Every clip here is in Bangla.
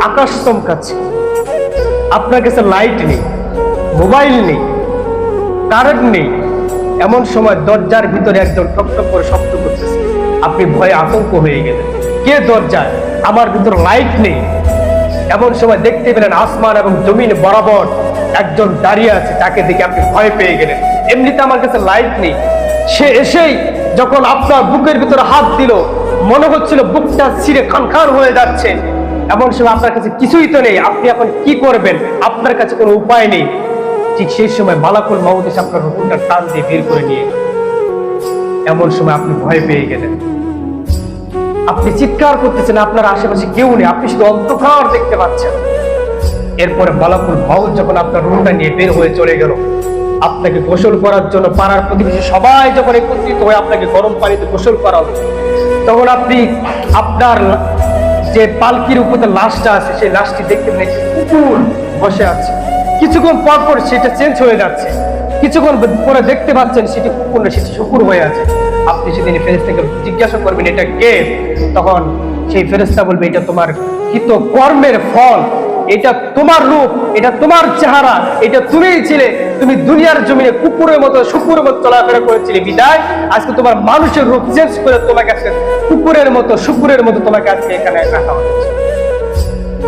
আকাশ চমকাচ্ছে, আপনার কাছে লাইট নেই, মোবাইল নেই, কারেন্ট নেই, এমন সময় দরজার ভিতরে একজন ঠক ঠক করে শব্দ করতেছে, আপনি ভয়ে আতঙ্ক হয়ে গেলেন। কে দরজায়? আমার ভিতর লাইট নেই। এমন সময় দেখতে পেলেন আসমান এবং জমিন বরাবর একজন দাঁড়িয়ে আছে, তাকে দেখে আপনি ভয় পেয়ে গেলেন। এমনিতে আমার কাছে লাইট নেই, সে এসেই যখন আপনার বুকের ভিতরে হাত দিল, মনে হচ্ছিল বুকটা ছিঁড়ে খান খান হয়ে যাচ্ছে। এমন সময় আপনার কাছে কিছুই তো নেই, আপনি এখন কি করবেন? আপনার কাছে কোনো উপায় নেই। ঠিক সেই সময় মালাকুল মাউত এসে আপনার রূহটা টান দিয়ে বের করে নিয়ে গেল। এমন সময় আপনি ভয় পেয়ে গেলেন, আপনি চিৎকার করতেছেন, আপনার আশেপাশে কেউ নেই, আপনি শুধু অন্ধকার দেখতে পাচ্ছেন। এরপরে মালাকুল মাউত যখন আপনার রূহটা নিয়ে বের হয়ে চলে গেল, আপনাকে গোসল করার জন্য পাড়ার প্রতিবেশী সবাই যখন একত্রিত হয়ে আপনাকে গরম পানিতে গোসল করালো, তখন আপনি আপনার যে পালকির উপরে লাশটা আছে, সেই লাশটি দেখতে পেলেন একটি কুকুর বসে আছে। কিছুক্ষণ পর পর সেটা চেঞ্জ হয়ে যাচ্ছে, কিছুক্ষণ পরে দেখতে পাচ্ছেন সেটি কুকুর না, সেটি শুকুর হয়ে আছে। আপনি সেদিন ফেরেশতাকে জিজ্ঞাসা করবেন এটা কে, তখন সেই ফেরেশতা বলবে এটা তোমার কৃত কর্মের ফল, এটা তোমার রূপ, এটা তোমার চেহারা, এটা তুমিই ছিলে। তুমি দুনিয়ার জমিনে কুকুরের মতো শুকুরের মতো চলাফেরা করেছিলে, বিদায় আজকে তোমার মানুষের রূপ চেঞ্জ করে তোমাকে আজকে কুকুরের মতো শুকুরের মতো তোমাকে আজকে এখানে রাখা হয়েছে।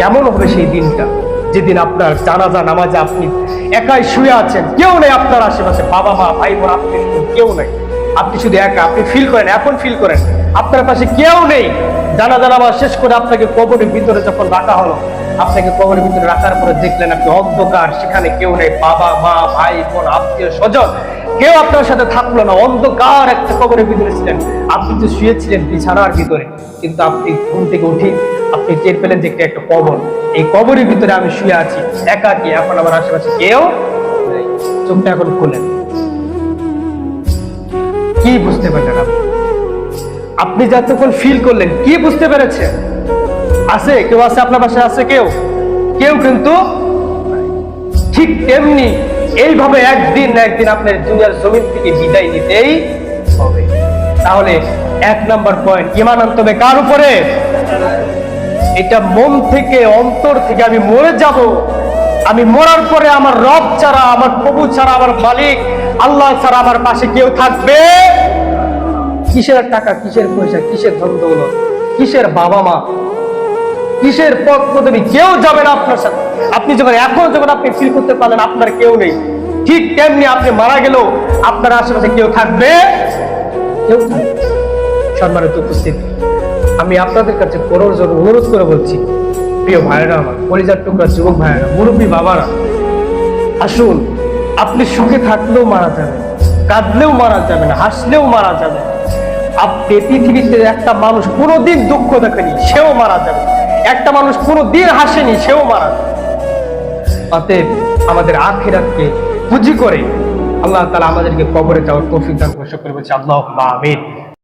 কেমন হবে সেই দিনটা, যেদিন আপনার জানাজা নামাজে আপনি একাই শুয়ে আছেন, কেউ নেই আপনার আশেপাশে, বাবা মা ভাই বোন আপনি কেউ নেই, আপনি শুধু একা। আপনি ফিল করেন, এখন ফিল করেন আপনার পাশে কেউ নেই। জানাজা নামাজ শেষ করে আপনাকে কবরের ভিতরে যখন রাখা হলো, আপনাকে কবরের ভিতরে রাখার পরে দেখলেন আপনি অন্ধকার, সেখানে কেউ নেই, বাবা মা ভাই বোন আত্মীয় স্বজন কেউ আপনার সাথে থাকলো না, অন্ধকার একটা কবরের ভিতরে ছিলেন। আপনি তো শুয়েছিলেন বিছানার ভিতরে, কিন্তু আপনি ঘুম থেকে উঠে আপনি টের পেলেন যে একটা কবর, এই কবরের ভিতরে আমি শুয়ে আছি একাকী, এখন আমার আশেপাশে কেউ নেই। চোখটা এখন খুলেন, কি বুঝতে পারলেন? আপনি যতক্ষণ ফিল করলেন কি বুঝতে পেরেছেন? আছে কেউ? আছে আপনার পাশে? আছে কেউ? কেউ কিন্তু ঠিক তেমনি এইভাবে একদিন না একদিন আপনার দুনিয়ার জমিন থেকে বিদায় নিতেই হবে। তাহলে 1 নাম্বার পয়েন্ট, ঈমান আনতে হবে কার উপরে? এটা মন থেকে, অন্তর থেকে আমি মরে যাব, আমি মরার পরে আমার রব ছাড়া, আমার প্রভু ছাড়া, আমার মালিক আল্লাহ ছাড়া আমার পাশে কেউ থাকবে? কিসের টাকা, কিসের পয়সা, কিসের ধন দৌলত, কিসের বাবা মা, কিসের পথ পদবি, কেউ যাবে না আপনার সাথে। আপনি যখন যখন আপনি ফিল করতে পারলেন আপনার কেউ নেই, ঠিক তেমনি আপনি মারা গেলেও আপনার আশেপাশে কেউ থাকবে? কেউ থাকবে। সম্মানিত উপস্থিতি, আমি আপনাদের কাছে অনুরোধ করে বলছি, প্রিয় ভাইরা আমার, পরিজার টুকরা যুবক ভাইরা, মুরব্বী বাবারা, আসুন, আপনি সুখে থাকলেও মারা যাবেন, কাঁদলেও মারা যাবেন, হাসলেও মারা যাবেন। আপনি পৃথিবীতে একটা মানুষ কোনোদিন দুঃখ দেখেনি, সেও মারা যাবে। একটা মানুষ কোনোদিন হাসেনি, সেও মারা যাবে। অতএব আমাদের আখিরাতকে পুঁজি করে আল্লাহ তাআলা আমাদেরকে কবরে যাওয়ার তৌফিক দান করে। সকলে বলছি আল্লাহুম্মা আমিন।